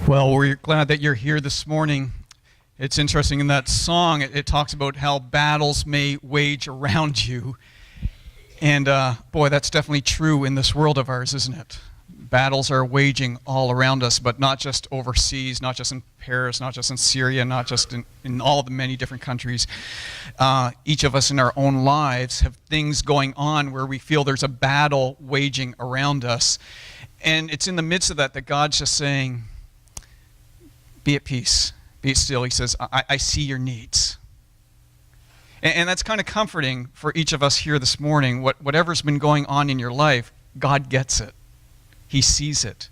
Well, we're glad that you're here this morning. It's interesting in that song, it talks about how battles may wage around you. And boy, that's definitely true in this world of ours, isn't it? Battles are waging all around us, but not just overseas, not just in Paris, not just in Syria, not just in all the many different countries. Each of us in our own lives have things going on where we feel there's a battle waging around us. And it's in the midst of that God's just saying, be at peace, be still. He says, I see your needs. And that's kind of comforting for each of us here this morning. Whatever's been going on in your life, God gets it. He sees it.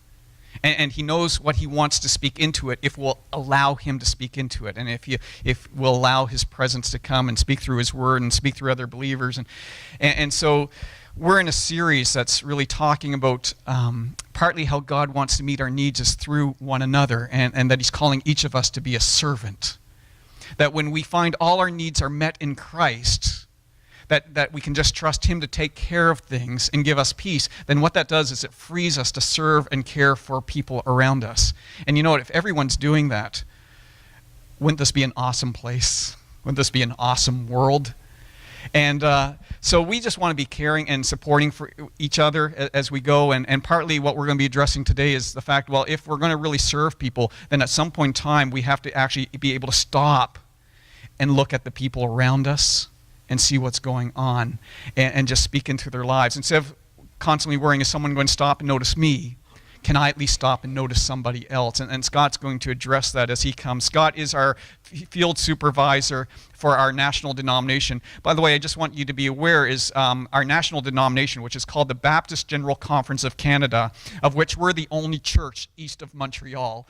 And he knows what he wants to speak into it if we'll allow him to speak into it. And if we'll allow his presence to come and speak through his word and speak through other believers. And so we're in a series that's really talking about partly how God wants to meet our needs is through one another, and that he's calling each of us to be a servant. That when we find all our needs are met in Christ, that we can just trust him to take care of things and give us peace, then what that does is it frees us to serve and care for people around us. And you know what? If everyone's doing that, wouldn't this be an awesome place? Wouldn't this be an awesome world? And so we just want to be caring and supporting for each other as we go. And partly what we're going to be addressing today is the fact, well, if we're going to really serve people, then at some point in time, we have to actually be able to stop and look at the people around us and see what's going on and just speak into their lives. Instead of constantly worrying, is someone going to stop and notice me? Can I at least stop and notice somebody else? And Scott's going to address that as he comes. Scott is our field supervisor for our national denomination. By the way, I just want you to be aware is our national denomination, which is called the Baptist General Conference of Canada, of which we're the only church east of Montreal.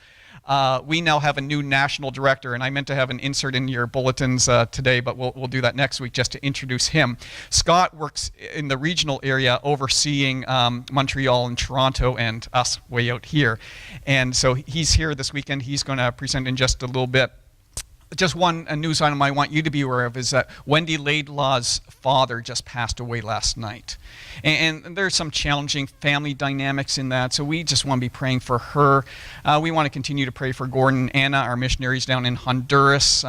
We now have a new national director, and I meant to have an insert in your bulletins today, but we'll do that next week just to introduce him. Scott works in the regional area overseeing Montreal and Toronto and us way out here. And so he's here this weekend. He's going to present in just a little bit. Just one news item I want you to be aware of is that Wendy Laidlaw's father just passed away last night. And there's some challenging family dynamics in that, so we just want to be praying for her. We want to continue to pray for Gordon and Anna, our missionaries down in Honduras.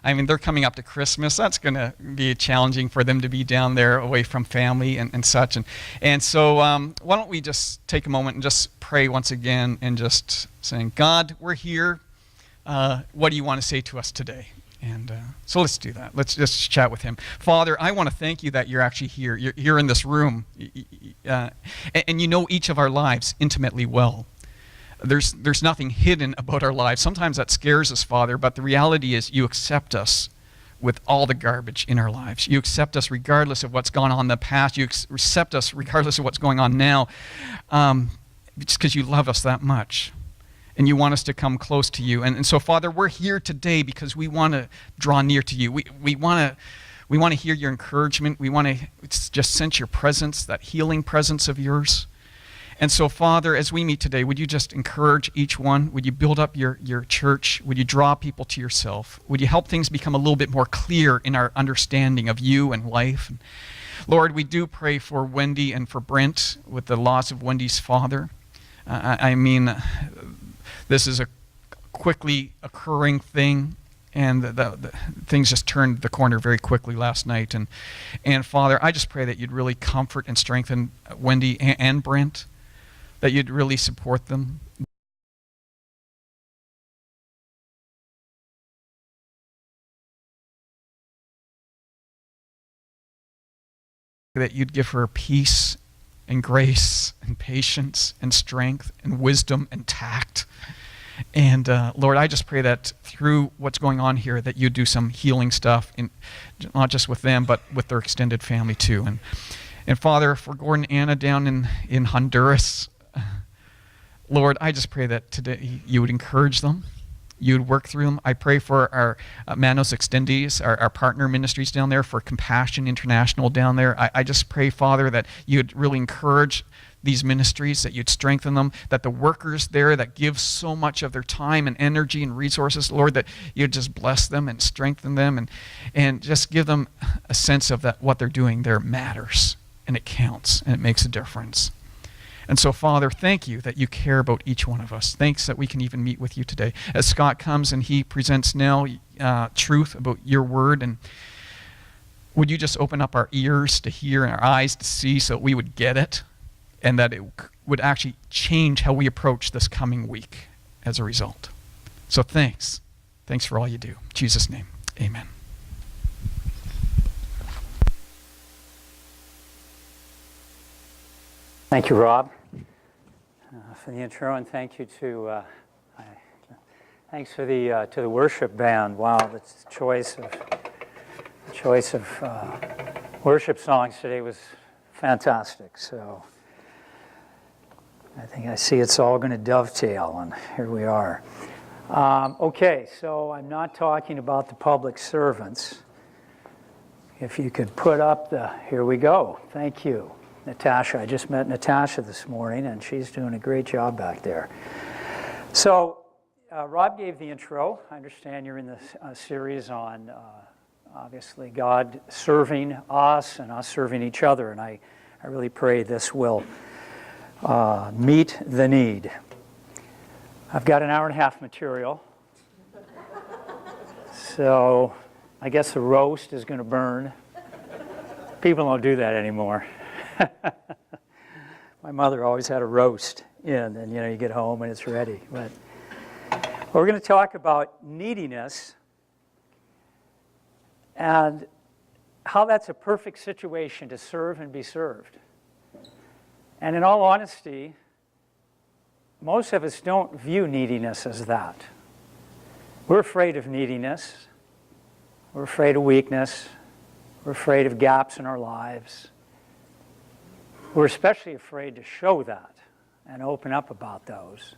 They're coming up to Christmas. That's going to be challenging for them to be down there away from family and such. And so why don't we just take a moment and just pray once again and just saying, God, we're here. What do you want to say to us today? And so let's do that. Let's just chat with him. Father, I want to thank you that you're actually here. You're here in this room. And you know each of our lives intimately well. There's nothing hidden about our lives. Sometimes that scares us, Father, but the reality is you accept us with all the garbage in our lives. You accept us regardless of what's gone on in the past. You accept us regardless of what's going on now, just because you love us that much. And you want us to come close to you. And so, Father, we're here today because we want to draw near to you. We want to hear your encouragement. We want to just sense your presence, that healing presence of yours. And so, Father, as we meet today, would you just encourage each one? Would you build up your church? Would you draw people to yourself? Would you help things become a little bit more clear in our understanding of you and life? And Lord, we do pray for Wendy and for Brent with the loss of Wendy's father. This is a quickly occurring thing, and the things just turned the corner very quickly last night. And Father, I just pray that you'd really comfort and strengthen Wendy and Brent, that you'd really support them. That you'd give her peace and grace and patience and strength and wisdom and tact. And Lord, I just pray that through what's going on here, that you do some healing stuff, not just with them, but with their extended family too. And Father, for Gordon and Anna down in Honduras, Lord, I just pray that today you would encourage them, you would work through them. I pray for our Manos Extendees, our partner ministries down there, for Compassion International down there. I just pray, Father, that you'd really encourage these ministries, that you'd strengthen them, that the workers there that give so much of their time and energy and resources, Lord, that you'd just bless them and strengthen them and just give them a sense of that what they're doing there matters and it counts and it makes a difference. And so, Father, thank you that you care about each one of us. Thanks that we can even meet with you today. As Scott comes and he presents now truth about your word, and would you just open up our ears to hear and our eyes to see so that we would get it, and that it would actually change how we approach this coming week as a result. So thanks. Thanks for all you do. In Jesus' name, amen. Thank you, Rob, for the intro, and thank you to thanks for the to the worship band. Wow, the choice of worship songs today was fantastic. So I think I see it's all going to dovetail, and here we are. Okay, so I'm not talking about the public servants. If you could put up here we go. Thank you. Natasha, I just met Natasha this morning, and she's doing a great job back there. So, Rob gave the intro. I understand you're in this series on, obviously, God serving us and us serving each other, and I really pray this will meet the need. I've got an hour and a half material, so I guess the roast is going to burn. People don't do that anymore. My mother always had a roast in, and you get home and it's ready. But we're going to talk about neediness and how that's a perfect situation to serve and be served. And in all honesty, most of us don't view neediness as that. We're afraid of neediness. We're afraid of weakness. We're afraid of gaps in our lives. We're especially afraid to show that and open up about those.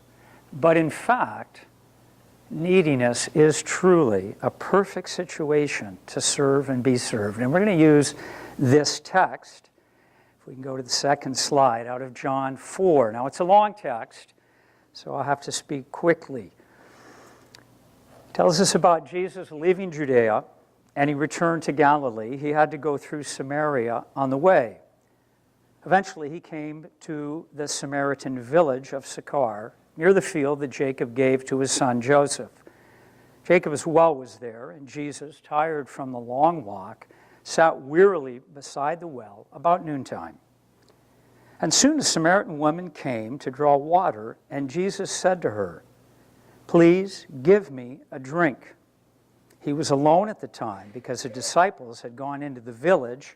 But in fact, neediness is truly a perfect situation to serve and be served. And we're going to use this text, if we can go to the second slide, out of John 4. Now, it's a long text, so I'll have to speak quickly. It tells us about Jesus leaving Judea, and he returned to Galilee. He had to go through Samaria on the way. Eventually, he came to the Samaritan village of Sychar, near the field that Jacob gave to his son Joseph. Jacob's well was there, and Jesus, tired from the long walk, sat wearily beside the well about noontime. And soon a Samaritan woman came to draw water, and Jesus said to her, "Please give me a drink." He was alone at the time because the disciples had gone into the village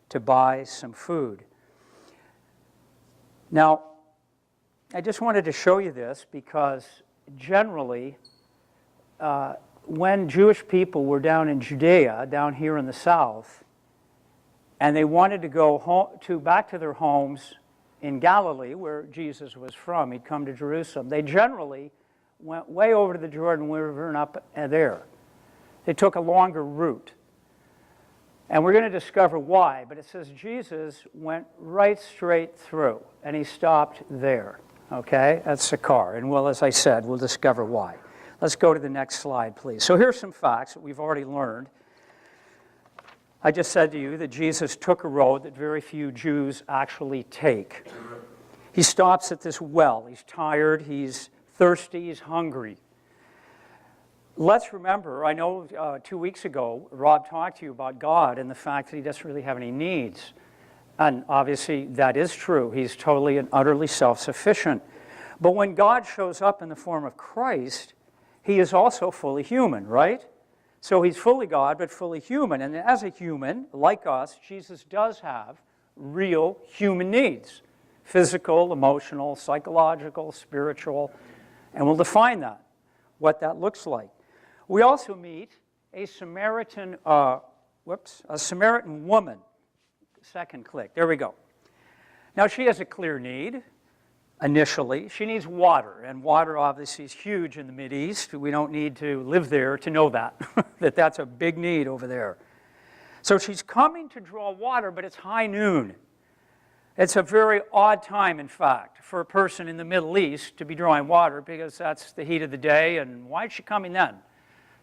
to buy some food. Now, I just wanted to show you this because generally, when Jewish people were down in Judea, down here in the south, and they wanted to go back to their homes in Galilee, where Jesus was from, he'd come to Jerusalem, they generally went way over to the Jordan River and up there. They took a longer route. And we're going to discover why, but it says Jesus went right straight through, and he stopped there, okay, at Sychar. And well, as I said, we'll discover why. Let's go to the next slide, please. So here's some facts that we've already learned. I just said to you that Jesus took a road that very few Jews actually take. He stops at this well. He's tired, he's thirsty, he's hungry. Let's remember, I know 2 weeks ago, Rob talked to you about God and the fact that he doesn't really have any needs. And obviously, that is true. He's totally and utterly self-sufficient. But when God shows up in the form of Christ, he is also fully human, right? So he's fully God, but fully human. And as a human, like us, Jesus does have real human needs. Physical, emotional, psychological, spiritual. And we'll define that, what that looks like. We also meet a Samaritan woman. Second click. There we go. Now, she has a clear need initially. She needs water, and water obviously is huge in the Mideast. We don't need to live there to know that, that's a big need over there. So she's coming to draw water, but it's high noon. It's a very odd time, in fact, for a person in the Middle East to be drawing water because that's the heat of the day, and why is she coming then?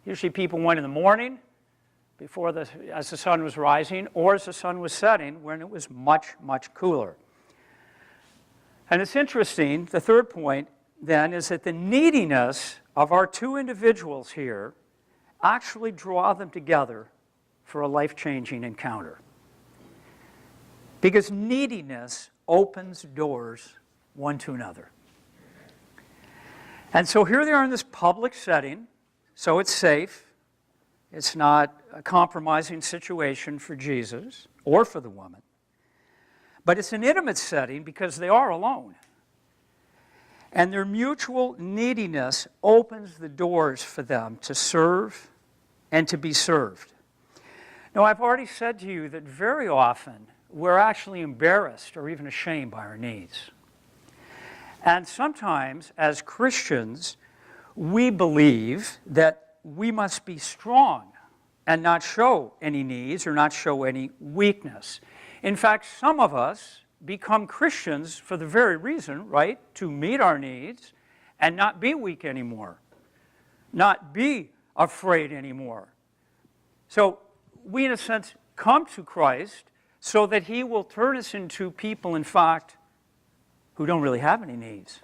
Usually people went in the morning, as the sun was rising, or as the sun was setting, when it was much, much cooler. And it's interesting, the third point then is that the neediness of our two individuals here actually draw them together for a life-changing encounter. Because neediness opens doors one to another. And so here they are in this public setting, so it's safe. It's not a compromising situation for Jesus or for the woman. But it's an intimate setting because they are alone. And their mutual neediness opens the doors for them to serve and to be served. Now, I've already said to you that very often we're actually embarrassed or even ashamed by our needs. And sometimes, as Christians, we believe that we must be strong and not show any needs or not show any weakness. In fact, some of us become Christians for the very reason, right, to meet our needs and not be weak anymore, not be afraid anymore. So we, in a sense, come to Christ so that he will turn us into people, in fact, who don't really have any needs,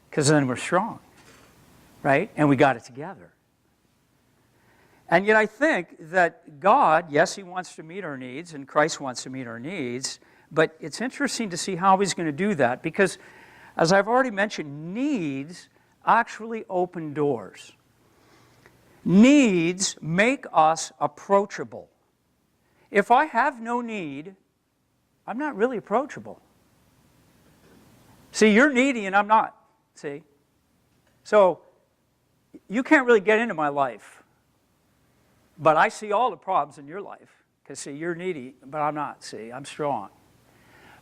because then we're strong, right? And we got it together. And yet I think that God, yes, he wants to meet our needs, and Christ wants to meet our needs, but it's interesting to see how he's going to do that, because, as I've already mentioned, needs actually open doors. Needs make us approachable. If I have no need, I'm not really approachable. See, you're needy and I'm not, see? So, you can't really get into my life. But I see all the problems in your life. Because, see, you're needy, but I'm not, see? I'm strong.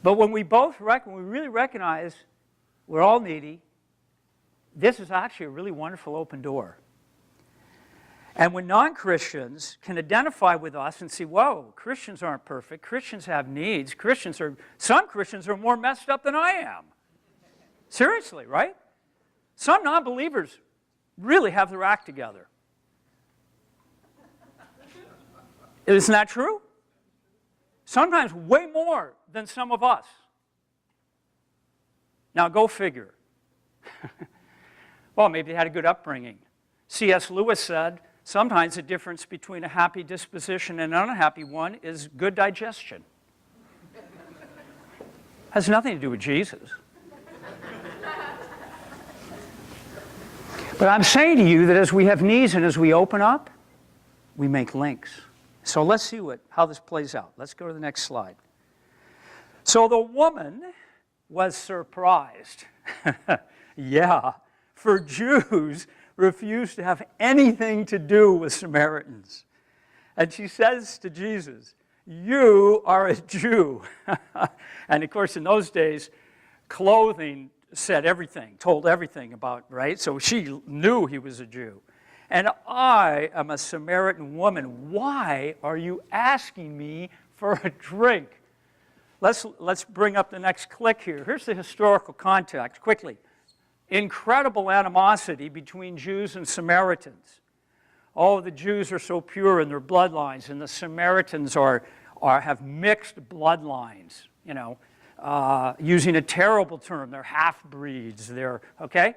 But when we really recognize we're all needy, this is actually a really wonderful open door. And when non-Christians can identify with us and see, whoa, Christians aren't perfect, Christians have needs, some Christians are more messed up than I am. Seriously, right? Some non-believers really have their act together. Isn't that true? Sometimes way more than some of us. Now go figure. Well, maybe they had a good upbringing. C.S. Lewis said, sometimes the difference between a happy disposition and an unhappy one is good digestion. Has nothing to do with Jesus. But I'm saying to you that as we have needs and as we open up, we make links. So let's see how this plays out. Let's go to the next slide. So the woman was surprised. Yeah, for Jews refused to have anything to do with Samaritans. And she says to Jesus, "You are a Jew." And of course, in those days, clothing said everything, told everything about, right? So she knew he was a Jew. "And I am a Samaritan woman. Why are you asking me for a drink?" Let's bring up the next click here. Here's the historical context, quickly. Incredible animosity between Jews and Samaritans. Oh, the Jews are so pure in their bloodlines, and the Samaritans have mixed bloodlines, you know. Using a terrible term, they're half-breeds, okay?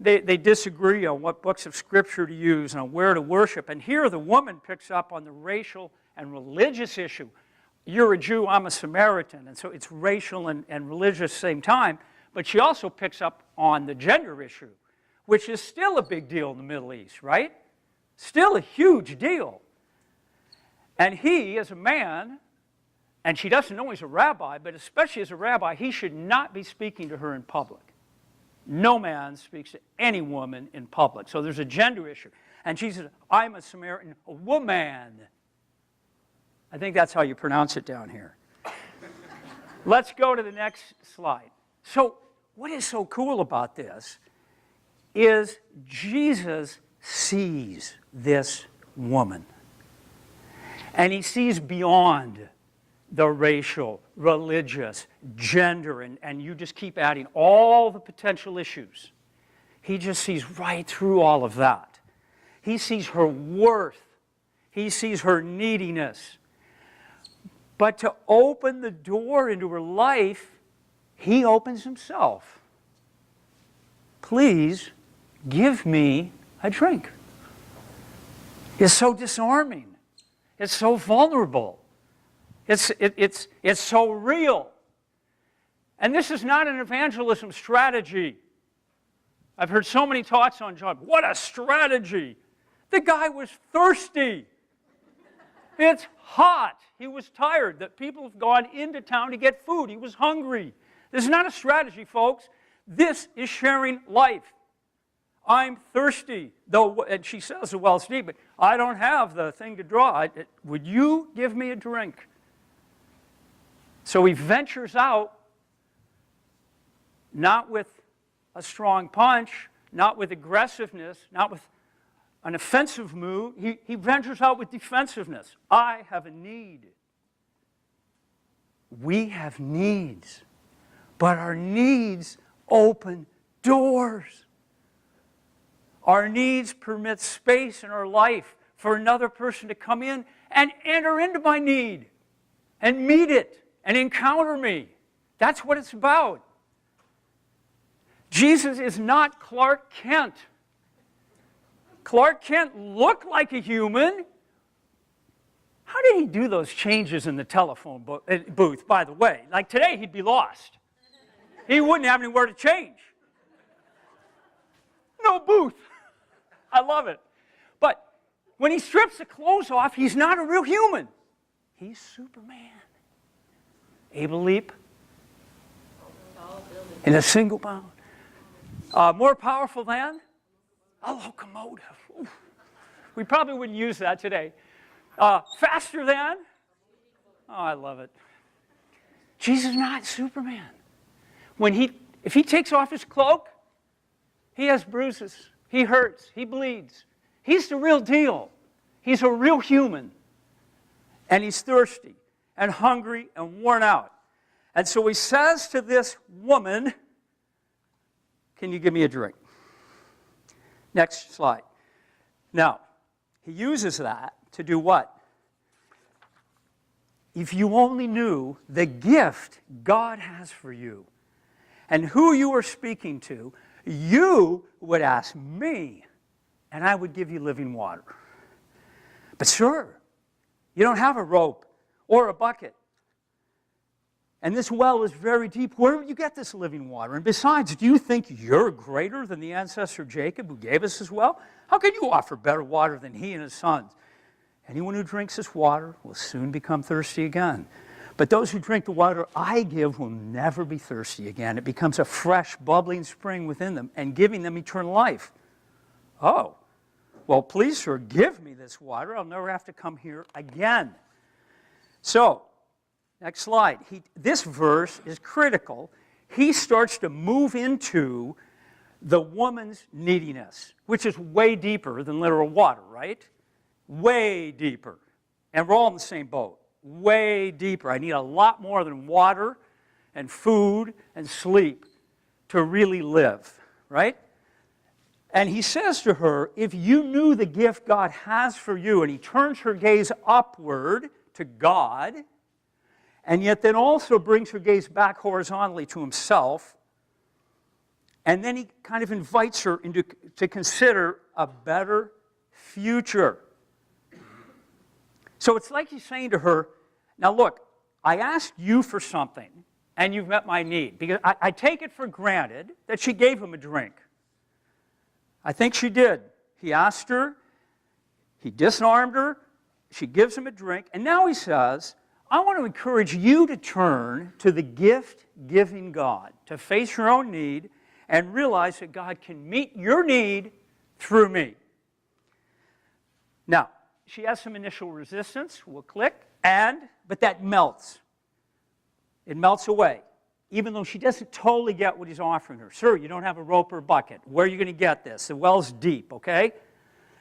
They disagree on what books of Scripture to use and on where to worship. And here the woman picks up on the racial and religious issue. You're a Jew, I'm a Samaritan. And so it's racial and religious at the same time. But she also picks up on the gender issue, which is still a big deal in the Middle East, right? Still a huge deal. And he, as a man, and she doesn't know he's a rabbi, but especially as a rabbi, he should not be speaking to her in public. No man speaks to any woman in public. So there's a gender issue. And she says, "I'm a Samaritan woman." I think that's how you pronounce it down here. Let's go to the next slide. So what is so cool about this is Jesus sees this woman. And he sees beyond the racial, religious, gender, and you just keep adding all the potential issues. He just sees right through all of that. He sees her worth. He sees her neediness. But to open the door into her life, He opens himself. Please give me a drink. It's so disarming. It's so vulnerable. It's so real. And this is not an evangelism strategy. I've heard so many talks on John. What a strategy. The guy was thirsty. It's hot. He was tired. The people have gone into town to get food. He was hungry. This is not a strategy, folks. This is sharing life. I'm thirsty, though, and she says the well's deep, but I don't have the thing to draw. Would you give me a drink? So he ventures out, not with a strong punch, not with aggressiveness, not with an offensive mood. He ventures out with defensiveness. I have a need. We have needs, but our needs open doors. Our needs permit space in our life for another person to come in and enter into my need and meet it and encounter me. That's what it's about. Jesus is not Clark Kent. Clark Kent looked like a human. How did he do those changes in the telephone booth, by the way? Like today, he'd be lost. He wouldn't have anywhere to change. No booth. I love it. But when he strips the clothes off, he's not a real human. He's Superman. Able to leap in a single bound. More powerful than a locomotive. Ooh. We probably wouldn't use that today. Faster than? Oh, I love it. Jesus is not Superman. If he takes off his cloak, he has bruises. He hurts. He bleeds. He's the real deal. He's a real human. And he's thirsty and hungry and worn out. And so he says to this woman, can you give me a drink? Next slide. Now, he uses that to do what? If you only knew the gift God has for you and who you are speaking to, you would ask me, and I would give you living water. But sir, you don't have a rope or a bucket. And this well is very deep. Where would you get this living water? And besides, do you think you're greater than the ancestor Jacob who gave us this well? How can you offer better water than he and his sons? Anyone who drinks this water will soon become thirsty again. But those who drink the water I give will never be thirsty again. It becomes a fresh, bubbling spring within them and giving them eternal life. Oh, well, please, sir, give me this water. I'll never have to come here again. So, next slide. This verse is critical. He starts to move into the woman's neediness, which is way deeper than literal water, right? Way deeper. And we're all in the same boat. Way deeper. I need a lot more than water and food and sleep to really live, right? And he says to her, if you knew the gift God has for you, and he turns her gaze upward to God, and yet then also brings her gaze back horizontally to himself, and then he kind of invites her to consider a better future. So it's like he's saying to her, now look, I asked you for something, and you've met my need. Because I take it for granted that she gave him a drink. I think she did. He asked her, he disarmed her, she gives him a drink, and now he says, I want to encourage you to turn to the gift-giving God, to face your own need, and realize that God can meet your need through me. Now, she has some initial resistance, we'll click, but that melts. It melts away, even though she doesn't totally get what he's offering her. Sir, you don't have a rope or bucket. Where are you going to get this? The well's deep, okay?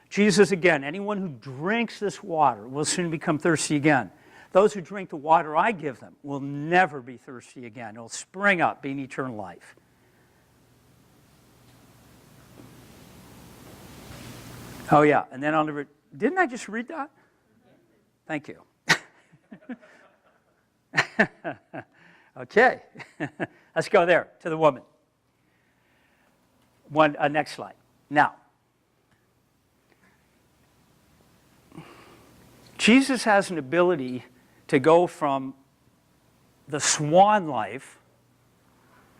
Jesus, again, anyone who drinks this water will soon become thirsty again. Those who drink the water I give them will never be thirsty again. It will spring up, being eternal life. Oh, yeah, and then on the... Didn't I just read that? Thank you. Okay, let's go there, to the woman. Next slide. Now, Jesus has an ability to go from the swan life,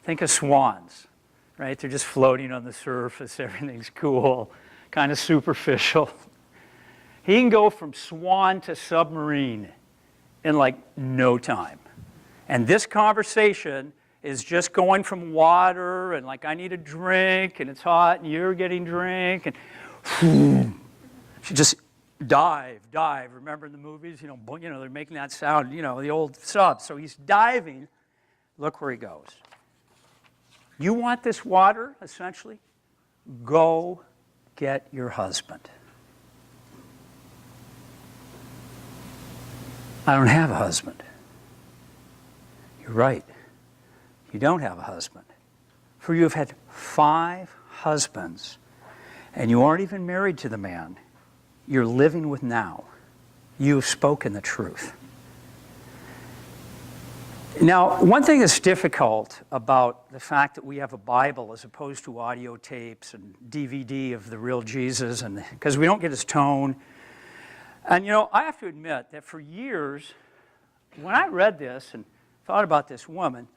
think of swans, right? They're just floating on the surface, everything's cool, kind of superficial. He can go from swan to submarine in like no time. And this conversation is just going from water and like, I need a drink and it's hot and you're getting drink and whoo, she just dive. Remember in the movies, they're making that sound, the old sub. So he's diving. Look where he goes. You want this water, essentially? Go get your husband. I don't have a husband. You're right. You don't have a husband. For you have had 5 husbands, and you aren't even married to the man you're living with now. You have spoken the truth. Now, one thing that's difficult about the fact that we have a Bible as opposed to audio tapes and DVD of the real Jesus, and because we don't get his tone. And I have to admit that for years, when I read this and thought about this woman,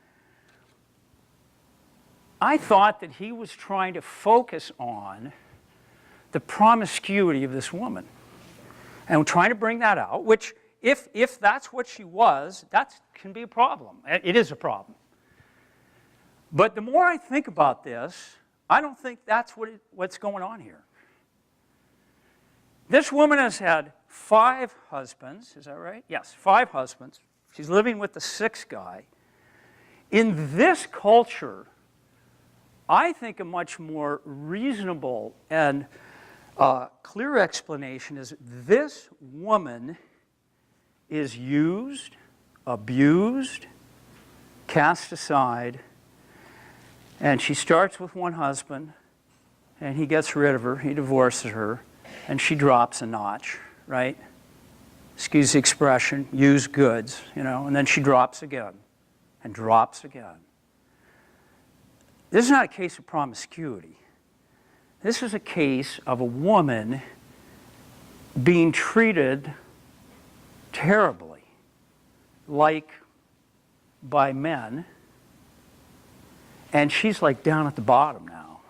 I thought that he was trying to focus on the promiscuity of this woman. And trying to bring that out, which if that's what she was, that can be a problem. It is a problem. But the more I think about this, I don't think that's what's going on here. This woman has had 5 husbands, is that right? Yes, 5 husbands. She's living with the 6th guy. In this culture, I think a much more reasonable and clear explanation is this woman is used, abused, cast aside, and she starts with one husband, and he gets rid of her, he divorces her, and she drops a notch, right? Excuse the expression, used goods, and then she drops again, and drops again. This is not a case of promiscuity. This is a case of a woman being treated terribly, like by men, and she's like down at the bottom now.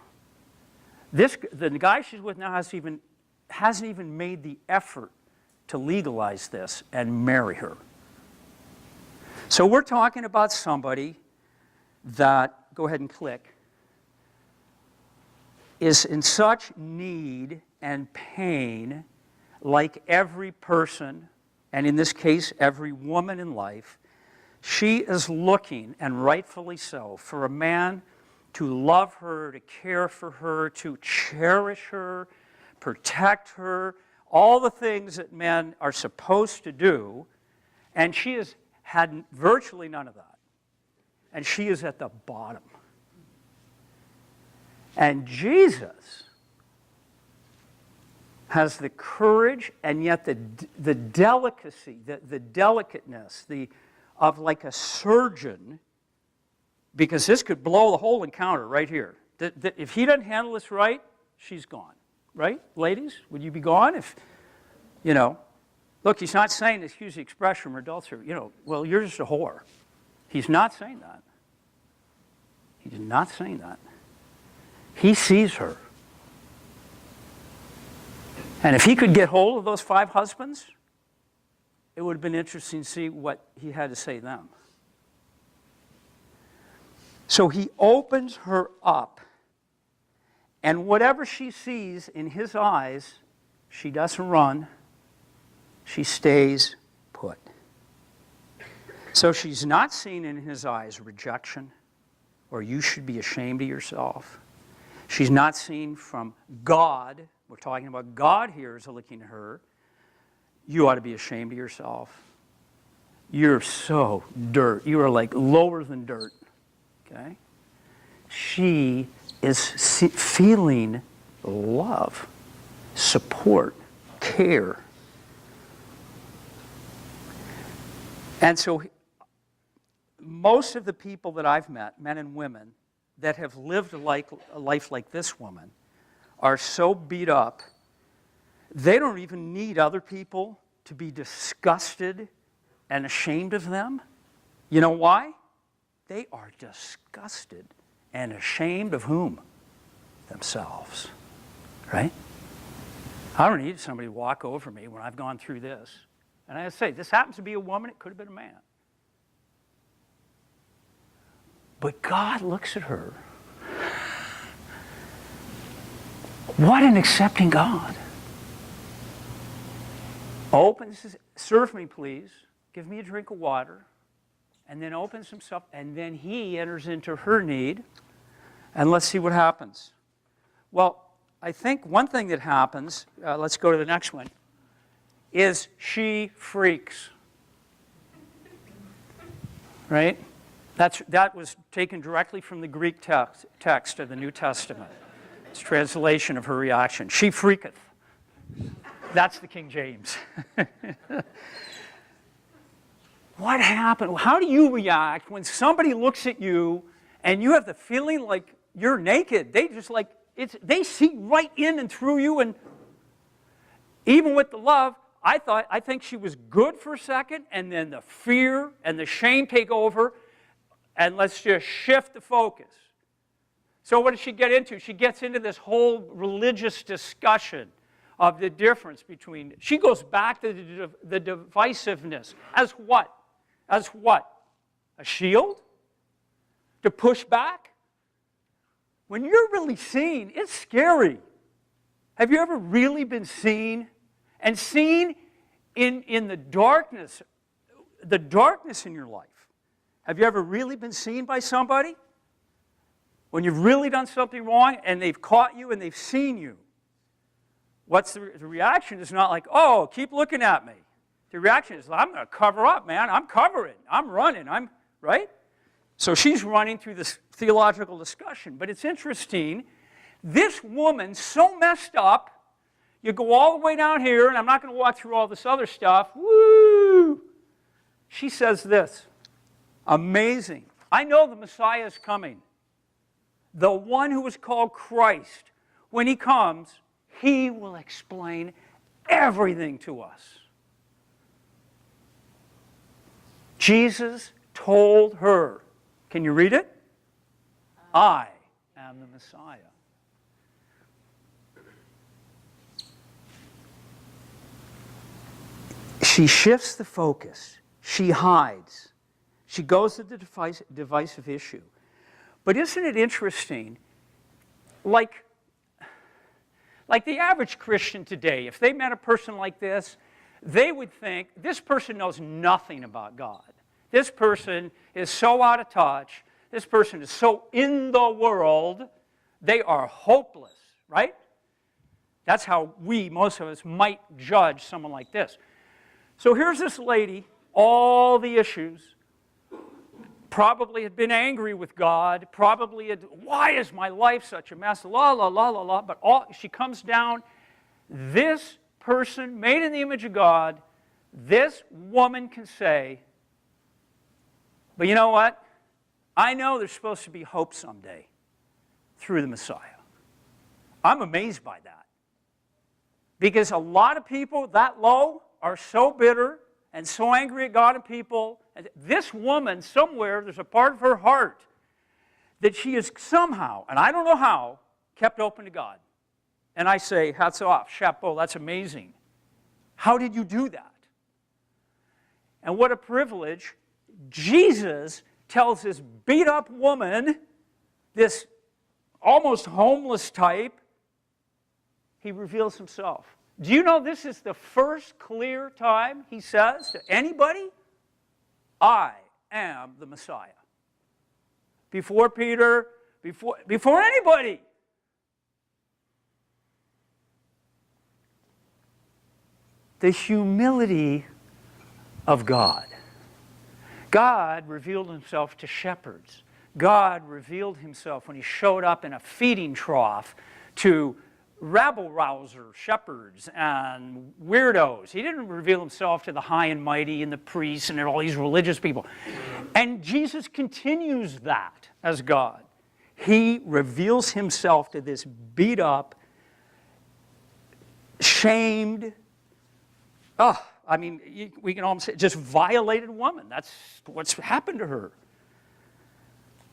The guy she's with now hasn't even made the effort to legalize this and marry her. So we're talking about somebody that, go ahead and click, is in such need and pain, like every person, and in this case, every woman in life. She is looking, and rightfully so, for a man to love her, to care for her, to cherish her, protect her, all the things that men are supposed to do, and she has had virtually none of that. And she is at the bottom. And Jesus has the courage and yet the delicacy, the delicateness, of like a surgeon, because this could blow the whole encounter right here. If he doesn't handle this right, she's gone. Right? Ladies, would you be gone if, look, he's not saying, excuse the expression from adults here, well, you're just a whore. He's not saying that. He's not saying that. He sees her. And if he could get hold of those 5 husbands, it would have been interesting to see what he had to say to them. So he opens her up, and whatever she sees in his eyes, she doesn't run, she stays put. So she's not seeing in his eyes rejection, or you should be ashamed of yourself. She's not seen from God. We're talking about God here is looking at her. You ought to be ashamed of yourself. You're so dirt. You are like lower than dirt. Okay? She is feeling love, support, care. And so most of the people that I've met, men and women, that have lived a life like this woman, are so beat up, they don't even need other people to be disgusted and ashamed of them. You know why? They are disgusted and ashamed of whom? Themselves. Right? I don't need somebody to walk over me when I've gone through this. And I say, this happens to be a woman, it could have been a man. But God looks at her. What an accepting God. Opens, serve me please, give me a drink of water, and then opens himself, and then he enters into her need, and let's see what happens. Well, I think one thing that happens, let's go to the next one, is she freaks. Right? That was taken directly from the Greek text of the New Testament. It's translation of her reaction. She freaketh. That's the King James. What happened? How do you react when somebody looks at you and you have the feeling like you're naked? They just like, they see right in and through you, and even with the love, I think she was good for a second, and then the fear and the shame take over, and let's just shift the focus. So what does she get into? She gets into this whole religious discussion of the difference between, she goes back to the divisiveness. As what? As what? A shield? To push back? When you're really seen, it's scary. Have you ever really been seen? And seen in the darkness in your life. Have you ever really been seen by somebody? When you've really done something wrong and they've caught you and they've seen you. What's the reaction is not like, oh, keep looking at me. The reaction is, I'm going to cover up, man. I'm covering. I'm running. Right? So she's running through this theological discussion. But it's interesting. This woman, so messed up, you go all the way down here, and I'm not going to walk through all this other stuff. Woo! She says this. Amazing. I know the Messiah is coming. The one who is called Christ. When he comes, he will explain everything to us. Jesus told her, can you read it? I am the Messiah. She shifts the focus. She hides. She goes to the divisive issue. But isn't it interesting, like the average Christian today, if they met a person like this, they would think, this person knows nothing about God. This person is so out of touch. This person is so in the world. They are hopeless, right? That's how most of us might judge someone like this. So here's this lady, all the issues, probably had been angry with God, probably had, why is my life such a mess, la, la, la, la, la, but she comes down, this person made in the image of God, this woman can say, but you know what? I know there's supposed to be hope someday through the Messiah. I'm amazed by that. Because a lot of people that low are so bitter and so angry at God and people. And this woman, somewhere, there's a part of her heart that she is somehow, and I don't know how, kept open to God. And I say, hats off, chapeau, that's amazing. How did you do that? And what a privilege. Jesus tells this beat-up woman, this almost homeless type, he reveals himself. Do you know this is the first clear time he says to anybody, I am the Messiah. Before Peter, before anybody. The humility of God. God revealed himself to shepherds. God revealed himself when he showed up in a feeding trough to rabble-rouser shepherds and weirdos. He didn't reveal himself to the high and mighty and the priests and all these religious people. And Jesus continues that as God. He reveals himself to this beat up, shamed, we can almost say just violated woman. That's what's happened to her.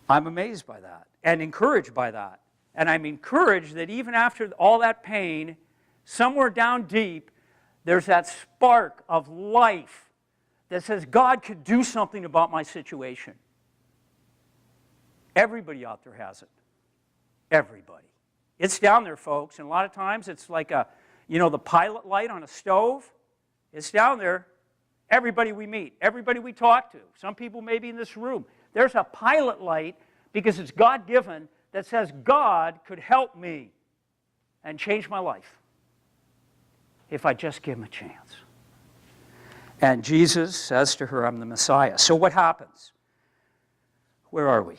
I'm amazed by that and encouraged by that. And I'm encouraged that even after all that pain, somewhere down deep, there's that spark of life that says God could do something about my situation. Everybody out there has it. Everybody. It's down there, folks. And a lot of times it's like the pilot light on a stove. It's down there. Everybody we meet, everybody we talk to, some people maybe in this room, there's a pilot light because it's God-given that says God could help me and change my life if I just give him a chance. And Jesus says to her, I'm the Messiah. So what happens? Where are we?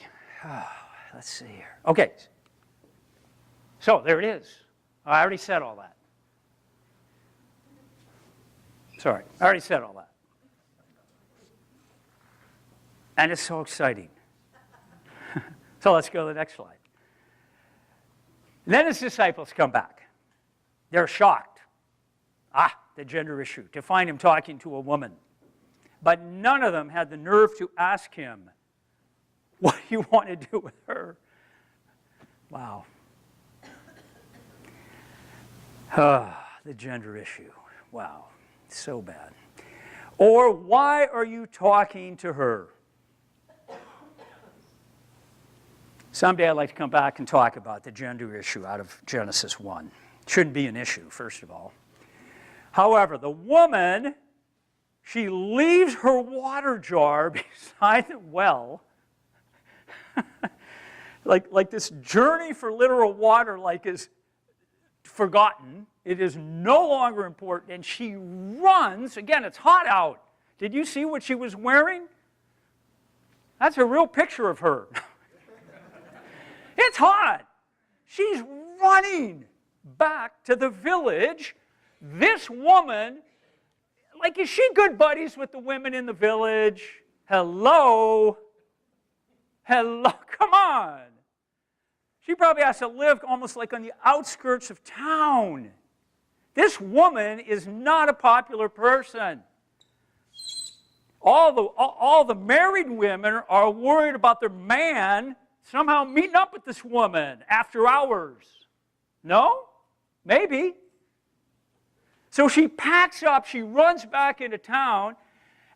Let's see here. Okay. So there it is. I already said all that. Sorry, I already said all that. And it's so exciting. So let's go to the next slide. And then his disciples come back. They're shocked. The gender issue, to find him talking to a woman. But none of them had the nerve to ask him, what do you want to do with her? Wow. The gender issue. Wow. So bad. Or why are you talking to her? Someday I'd like to come back and talk about the gender issue out of Genesis 1. Shouldn't be an issue, first of all. However, the woman, she leaves her water jar beside the well, like this journey for literal water is forgotten. It is no longer important, and she runs. Again, it's hot out. Did you see what she was wearing? That's a real picture of her. It's hot. She's running back to the village. This woman, is she good buddies with the women in the village? Hello? Hello? Come on. She probably has to live almost like on the outskirts of town. This woman is not a popular person. All the married women are worried about their man somehow meeting up with this woman after hours. No? Maybe. So she packs up, she runs back into town,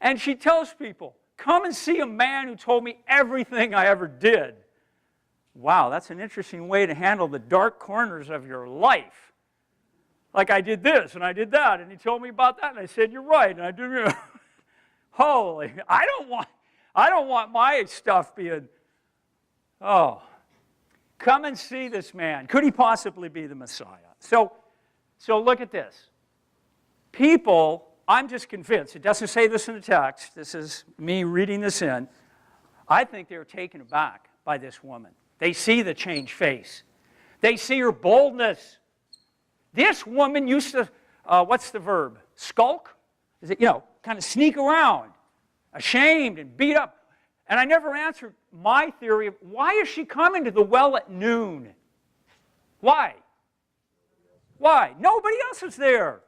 and she tells people, come and see a man who told me everything I ever did. Wow, that's an interesting way to handle the dark corners of your life. Like, I did this, and I did that, and he told me about that, and I said, you're right, and I did. Holy, I don't want my stuff being, come and see this man. Could he possibly be the Messiah? So look at this. People, I'm just convinced, it doesn't say this in the text, this is me reading this in, I think they're taken aback by this woman. They see the changed face. They see her boldness. This woman used to, what's the verb? Skulk? Is it, kind of sneak around, ashamed and beat up. And I never answered my theory of why is she coming to the well at noon? Why? Why? Nobody else is there.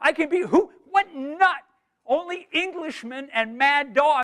I can be, what nut? Only Englishmen and mad dogs